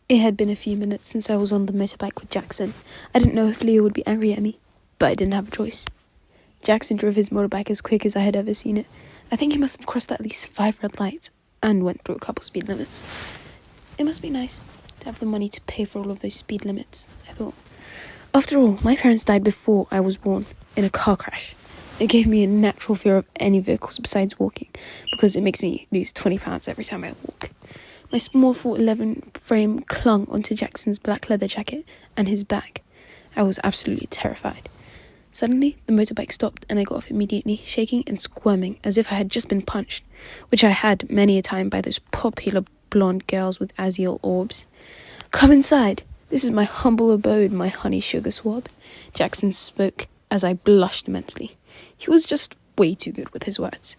It had been a few minutes since I was on the motorbike with Jackson. I didn't know if Leo would be angry at me, but I didn't have a choice. Jackson drove his motorbike as quick as I had ever seen it. I think he must have crossed at least 5 red lights and went through a couple speed limits. It must be nice to have the money to pay for all of those speed limits, I thought. After all, my parents died before I was born, in a car crash. It gave me a natural fear of any vehicles besides walking, because it makes me lose 20 pounds every time I walk. My small 411 frame clung onto Jackson's black leather jacket and his bag. I was absolutely terrified. Suddenly, the motorbike stopped and I got off immediately, shaking and squirming as if I had just been punched, which I had many a time by those popular blonde girls with azure orbs. "Come inside. This is my humble abode, my honey sugar swab," Jackson spoke as I blushed immensely. He was just way too good with his words.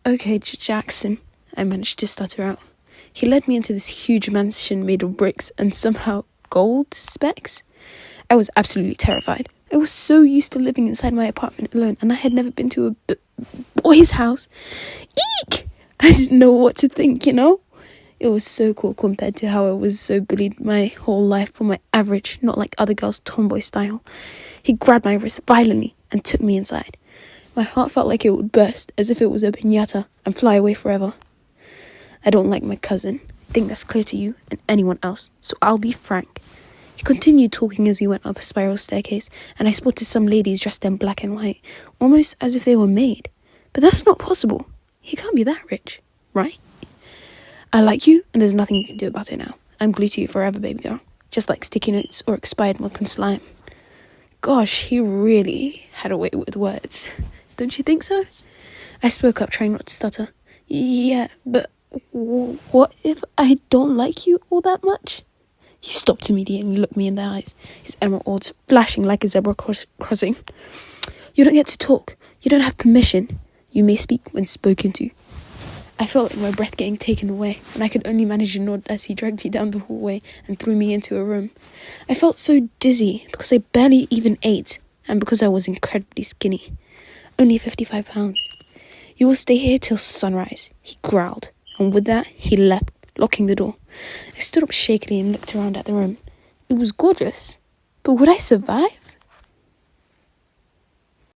Okay, Jackson," I managed to stutter out. He led me into this huge mansion made of bricks and somehow gold specks. I was absolutely terrified. I was so used to living inside my apartment alone, and I had never been to a boy's house. Eek! I didn't know what to think, It was so cool compared to how I was so bullied my whole life for my average, not like other girls' tomboy style. He grabbed my wrist violently and took me inside. My heart felt like it would burst, as if it was a piñata, and fly away forever. I don't like my cousin. I think that's clear to you and anyone else, so I'll be frank. He continued talking as we went up a spiral staircase, and I spotted some ladies dressed in black and white, almost as if they were made. But that's not possible. He can't be that rich, right? "I like you, and there's nothing you can do about it now. I'm glued to you forever, baby girl. Just like sticky notes or expired milk and slime." Gosh, he really had a way with words. Don't you think so? I spoke up, trying not to stutter. "Yeah, but what if I don't like you all that much?" He stopped immediately and looked me in the eyes, his emeralds flashing like a zebra crossing. "You don't get to talk. You don't have permission. You may speak when spoken to." I felt like my breath getting taken away, and I could only manage to nod as he dragged me down the hallway and threw me into a room. I felt so dizzy because I barely even ate, and because I was incredibly skinny. Only 55 pounds. "You will stay here till sunrise," he growled, and with that, he left, locking the door. I stood up shakily and looked around at the room. It was gorgeous, but would I survive?